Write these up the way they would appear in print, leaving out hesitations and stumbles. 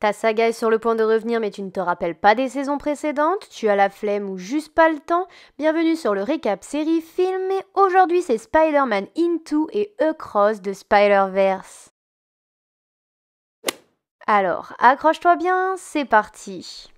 Ta saga est sur le point de revenir mais tu ne te rappelles pas des saisons précédentes, tu as la flemme ou juste pas le temps. Bienvenue sur le récap série film et aujourd'hui c'est Spider-Man Into et Across de Spider-Verse. Alors, accroche-toi bien, c'est parti.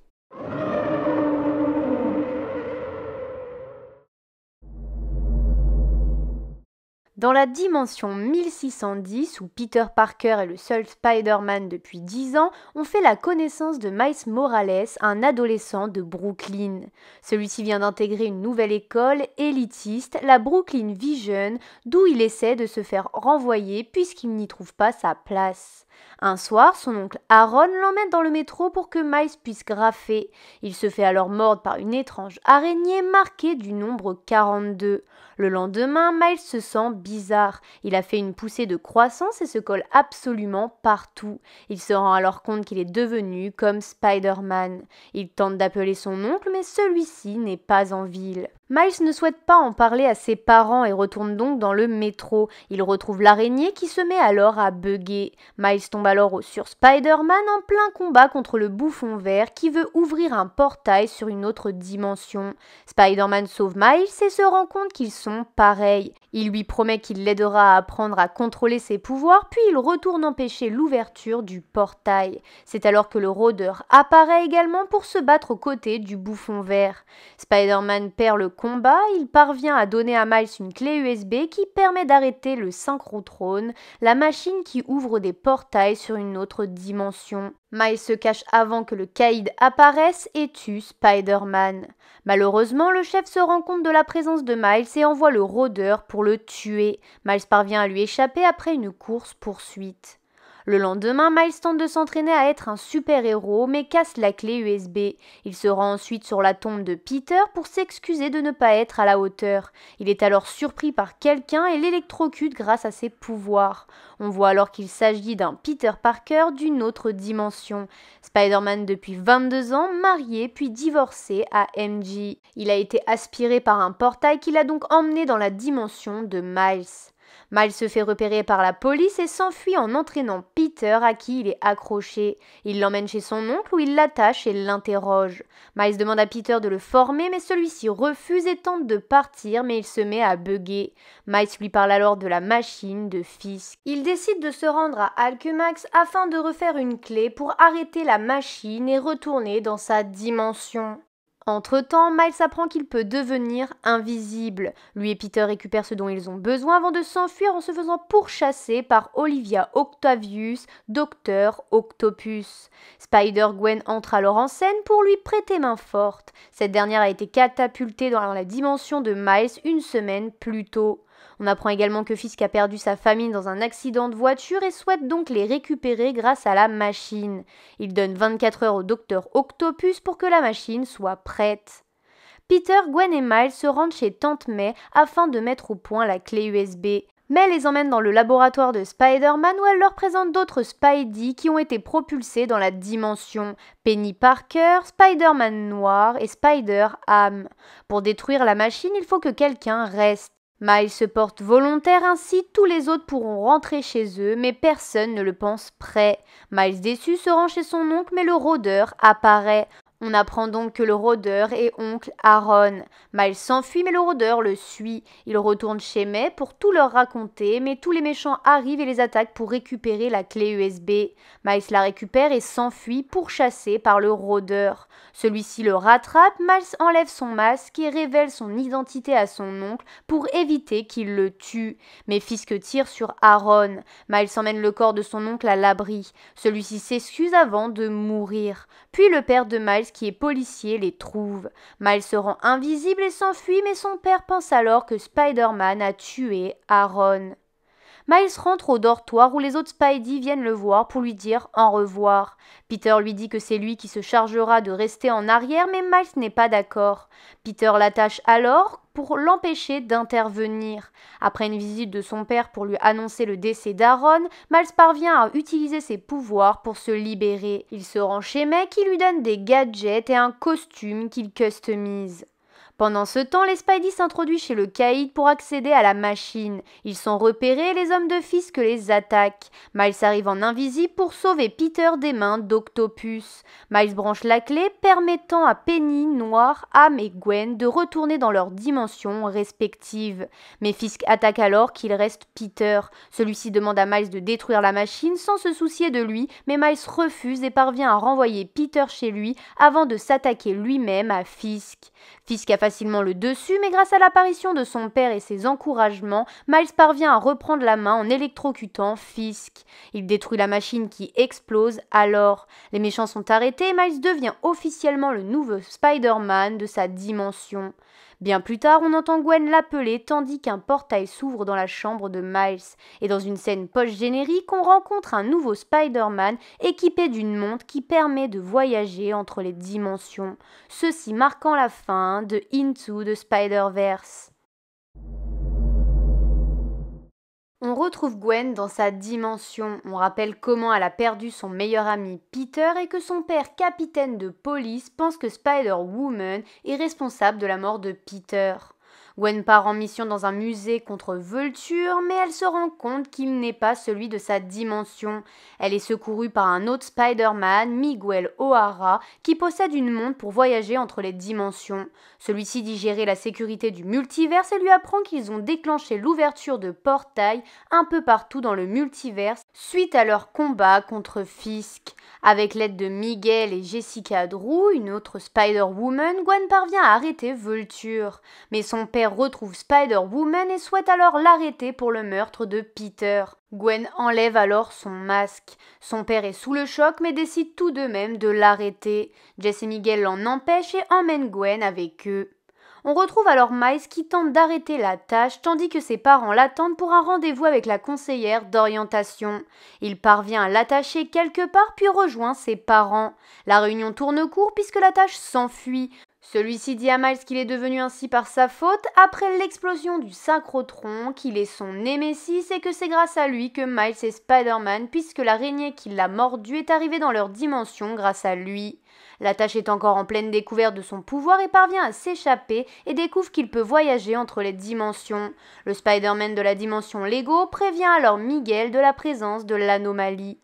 Dans la dimension 1610, où Peter Parker est le seul Spider-Man depuis 10 ans, on fait la connaissance de Miles Morales, un adolescent de Brooklyn. Celui-ci vient d'intégrer une nouvelle école élitiste, la Brooklyn Vision, d'où il essaie de se faire renvoyer puisqu'il n'y trouve pas sa place. Un soir, son oncle Aaron l'emmène dans le métro pour que Miles puisse graffer. Il se fait alors mordre par une étrange araignée marquée du nombre 42. Le lendemain, Miles se sent bizarre. Il a fait une poussée de croissance et se colle absolument partout. Il se rend alors compte qu'il est devenu comme Spider-Man. Il tente d'appeler son oncle, mais celui-ci n'est pas en ville. Miles ne souhaite pas en parler à ses parents et retourne donc dans le métro. Il retrouve l'araignée qui se met alors à bugger. Miles tombe alors sur Spider-Man en plein combat contre le bouffon vert qui veut ouvrir un portail sur une autre dimension. Spider-Man sauve Miles et se rend compte qu'ils sont pareils. Il lui promet qu'il l'aidera à apprendre à contrôler ses pouvoirs, puis il retourne empêcher l'ouverture du portail. C'est alors que le rôdeur apparaît également pour se battre aux côtés du bouffon vert. Spider-Man perd le combat, il parvient à donner à Miles une clé USB qui permet d'arrêter le synchrotrone, la machine qui ouvre des portails sur une autre dimension. Miles se cache avant que le caïd apparaisse et tue Spider-Man. Malheureusement, le chef se rend compte de la présence de Miles et envoie le rôdeur pour le tuer. Miles parvient à lui échapper après une course-poursuite. Le lendemain, Miles tente de s'entraîner à être un super-héros, mais casse la clé USB. Il se rend ensuite sur la tombe de Peter pour s'excuser de ne pas être à la hauteur. Il est alors surpris par quelqu'un et l'électrocute grâce à ses pouvoirs. On voit alors qu'il s'agit d'un Peter Parker d'une autre dimension. Spider-Man depuis 22 ans, marié puis divorcé à MJ. Il a été aspiré par un portail qui l'a donc emmené dans la dimension de Miles. Miles se fait repérer par la police et s'enfuit en entraînant Peter à qui il est accroché. Il l'emmène chez son oncle où il l'attache et l'interroge. Miles demande à Peter de le former mais celui-ci refuse et tente de partir mais il se met à bugger. Miles lui parle alors de la machine de Fisk. Il décide de se rendre à Alchemax afin de refaire une clé pour arrêter la machine et retourner dans sa dimension. Entre-temps, Miles apprend qu'il peut devenir invisible. Lui et Peter récupèrent ce dont ils ont besoin avant de s'enfuir en se faisant pourchasser par Olivia Octavius, Docteur Octopus. Spider-Gwen entre alors en scène pour lui prêter main forte. Cette dernière a été catapultée dans la dimension de Miles une semaine plus tôt. On apprend également que Fisk a perdu sa famille dans un accident de voiture et souhaite donc les récupérer grâce à la machine. Il donne 24 heures au docteur Octopus pour que la machine soit prête. Peter, Gwen et Miles se rendent chez Tante May afin de mettre au point la clé USB. May les emmène dans le laboratoire de Spider-Man où elle leur présente d'autres Spidey qui ont été propulsés dans la dimension. Penny Parker, Spider-Man noir et Spider-Ham. Pour détruire la machine, il faut que quelqu'un reste. Miles se porte volontaire, ainsi tous les autres pourront rentrer chez eux, mais personne ne le pense prêt. Miles déçu se rend chez son oncle, mais le rôdeur apparaît. On apprend donc que le rôdeur est oncle Aaron. Miles s'enfuit mais le rôdeur le suit. Il retourne chez May pour tout leur raconter, mais tous les méchants arrivent et les attaquent pour récupérer la clé USB. Miles la récupère et s'enfuit pourchassé par le rôdeur. Celui-ci le rattrape, Miles enlève son masque et révèle son identité à son oncle pour éviter qu'il le tue. Mais Fisk tire sur Aaron. Miles emmène le corps de son oncle à l'abri. Celui-ci s'excuse avant de mourir. Puis le père de Miles, qui est policier, les trouve. Miles se rend invisible et s'enfuit, mais son père pense alors que Spider-Man a tué Aaron. Miles rentre au dortoir où les autres Spidey viennent le voir pour lui dire au revoir. Peter lui dit que c'est lui qui se chargera de rester en arrière, mais Miles n'est pas d'accord. Peter l'attache alors pour l'empêcher d'intervenir. Après une visite de son père pour lui annoncer le décès d'Aaron, Miles parvient à utiliser ses pouvoirs pour se libérer. Il se rend chez May qui lui donne des gadgets et un costume qu'il customise. Pendant ce temps, les Spidey s'introduisent chez le caïd pour accéder à la machine. Ils sont repérés et les hommes de Fisk les attaquent. Miles arrive en invisible pour sauver Peter des mains d'Octopus. Miles branche la clé permettant à Penny, Noir, Ham et Gwen de retourner dans leurs dimensions respectives. Mais Fisk attaque alors qu'il reste Peter. Celui-ci demande à Miles de détruire la machine sans se soucier de lui, mais Miles refuse et parvient à renvoyer Peter chez lui avant de s'attaquer lui-même à Fisk. Fisk a facilement le dessus, mais grâce à l'apparition de son père et ses encouragements, Miles parvient à reprendre la main en électrocutant Fisk. Il détruit la machine qui explose alors. Les méchants sont arrêtés et Miles devient officiellement le nouveau Spider-Man de sa dimension. Bien plus tard, on entend Gwen l'appeler tandis qu'un portail s'ouvre dans la chambre de Miles. Et dans une scène post-générique, on rencontre un nouveau Spider-Man équipé d'une montre qui permet de voyager entre les dimensions. Ceci marquant la fin de Into the Spider-Verse. On retrouve Gwen dans sa dimension. On rappelle comment elle a perdu son meilleur ami Peter et que son père, capitaine de police, pense que Spider-Woman est responsable de la mort de Peter. Gwen part en mission dans un musée contre Vulture, mais elle se rend compte qu'il n'est pas celui de sa dimension. Elle est secourue par un autre Spider-Man, Miguel O'Hara, qui possède une montre pour voyager entre les dimensions. Celui-ci dit gérer la sécurité du multiverse et lui apprend qu'ils ont déclenché l'ouverture de portails un peu partout dans le multiverse suite à leur combat contre Fisk. Avec l'aide de Miguel et Jessica Drew, une autre Spider-Woman, Gwen parvient à arrêter Vulture. Mais son père retrouve Spider-Woman et souhaite alors l'arrêter pour le meurtre de Peter. Gwen enlève alors son masque. Son père est sous le choc mais décide tout de même de l'arrêter. Jess et Miguel l'en empêchent et emmènent Gwen avec eux. On retrouve alors Miles qui tente d'arrêter la tâche tandis que ses parents l'attendent pour un rendez-vous avec la conseillère d'orientation. Il parvient à l'attacher quelque part puis rejoint ses parents. La réunion tourne court puisque la tâche s'enfuit. Celui-ci dit à Miles qu'il est devenu ainsi par sa faute après l'explosion du synchrotron, qu'il est son némésis et que c'est grâce à lui que Miles est Spider-Man puisque l'araignée qui l'a mordu est arrivée dans leur dimension grâce à lui. La tâche est encore en pleine découverte de son pouvoir et parvient à s'échapper et découvre qu'il peut voyager entre les dimensions. Le Spider-Man de la dimension Lego prévient alors Miguel de la présence de l'anomalie.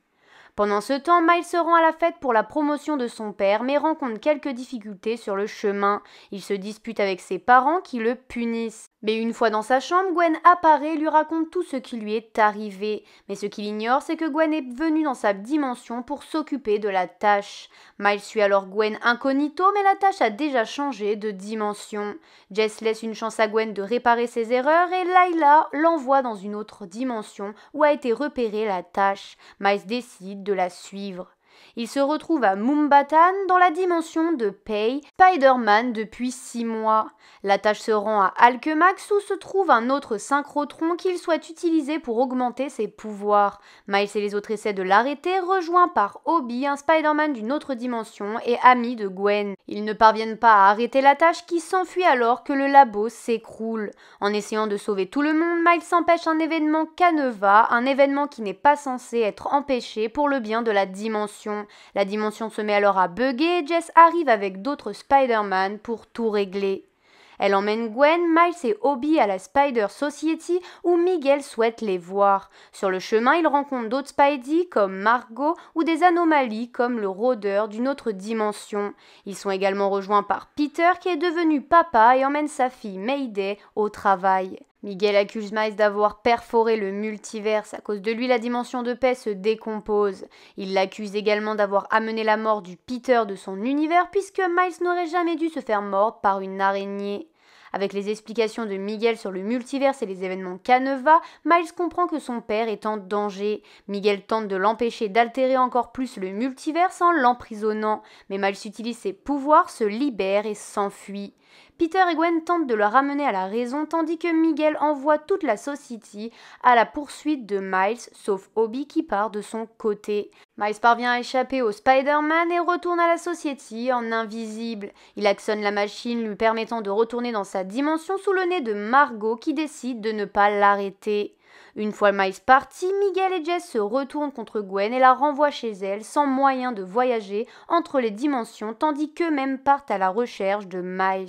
Pendant ce temps, Miles se rend à la fête pour la promotion de son père, mais rencontre quelques difficultés sur le chemin. Il se dispute avec ses parents qui le punissent. Mais une fois dans sa chambre, Gwen apparaît et lui raconte tout ce qui lui est arrivé. Mais ce qu'il ignore, c'est que Gwen est venue dans sa dimension pour s'occuper de la tâche. Miles suit alors Gwen incognito, mais la tâche a déjà changé de dimension. Jess laisse une chance à Gwen de réparer ses erreurs et Layla l'envoie dans une autre dimension où a été repérée la tâche. Miles décide de la suivre. Il se retrouve à Mumbatan dans la dimension de Pei, Spider-Man depuis 6 mois. La tâche se rend à Alchemax où se trouve un autre synchrotron qu'il souhaite utiliser pour augmenter ses pouvoirs. Miles et les autres essaient de l'arrêter, rejoints par Obi, un Spider-Man d'une autre dimension et ami de Gwen. Ils ne parviennent pas à arrêter la tâche qui s'enfuit alors que le labo s'écroule. En essayant de sauver tout le monde, Miles empêche un événement Caneva, un événement qui n'est pas censé être empêché pour le bien de la dimension. La dimension se met alors à bugger et Jess arrive avec d'autres Spider-Man pour tout régler. Elle emmène Gwen, Miles et Obi à la Spider Society où Miguel souhaite les voir. Sur le chemin, il rencontre d'autres Spidey comme Margot ou des anomalies comme le rôdeur d'une autre dimension. Ils sont également rejoints par Peter qui est devenu papa et emmène sa fille Mayday au travail. Miguel accuse Miles d'avoir perforé le multiverse. À cause de lui, la dimension de paix se décompose. Il l'accuse également d'avoir amené la mort du Peter de son univers puisque Miles n'aurait jamais dû se faire mordre par une araignée. Avec les explications de Miguel sur le multiverse et les événements Caneva, Miles comprend que son père est en danger. Miguel tente de l'empêcher d'altérer encore plus le multiverse en l'emprisonnant, mais Miles utilise ses pouvoirs, se libère et s'enfuit. Peter et Gwen tentent de le ramener à la raison tandis que Miguel envoie toute la Society à la poursuite de Miles, sauf Obi qui part de son côté. Miles parvient à échapper au Spider-Man et retourne à la Society en invisible. Il actionne la machine lui permettant de retourner dans sa dimension sous le nez de Margot qui décide de ne pas l'arrêter. Une fois Miles parti, Miguel et Jess se retournent contre Gwen et la renvoient chez elle sans moyen de voyager entre les dimensions tandis qu'eux-mêmes partent à la recherche de Miles.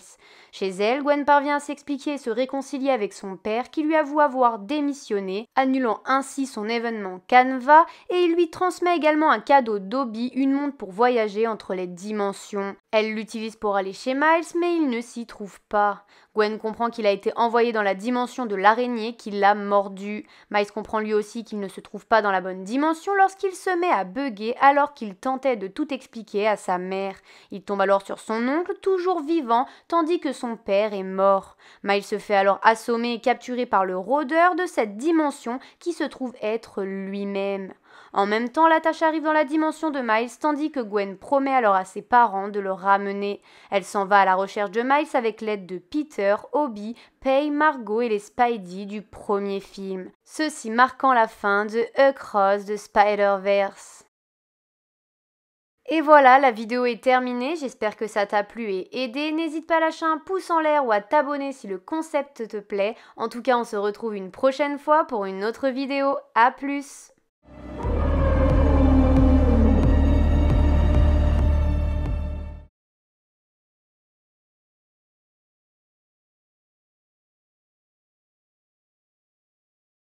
Chez elle, Gwen parvient à s'expliquer et se réconcilier avec son père qui lui avoue avoir démissionné, annulant ainsi son événement Canva, et il lui transmet également un cadeau d'Obi, une montre pour voyager entre les dimensions. Elle l'utilise pour aller chez Miles, mais il ne s'y trouve pas. Gwen comprend qu'il a été envoyé dans la dimension de l'araignée qui l'a mordu. Miles comprend lui aussi qu'il ne se trouve pas dans la bonne dimension lorsqu'il se met à bugger alors qu'il tentait de tout expliquer à sa mère. Il tombe alors sur son oncle, toujours vivant, tandis que son père est mort. Miles se fait alors assommer et capturer par le rôdeur de cette dimension qui se trouve être lui-même. En même temps, la tâche arrive dans la dimension de Miles, tandis que Gwen promet alors à ses parents de le ramener. Elle s'en va à la recherche de Miles avec l'aide de Peter, Obi, Pay, Margot et les Spidey du premier film. Ceci marquant la fin de Across the Spider-Verse. Et voilà, la vidéo est terminée, j'espère que ça t'a plu et aidé. N'hésite pas à lâcher un pouce en l'air ou à t'abonner si le concept te plaît. En tout cas, on se retrouve une prochaine fois pour une autre vidéo. À plus!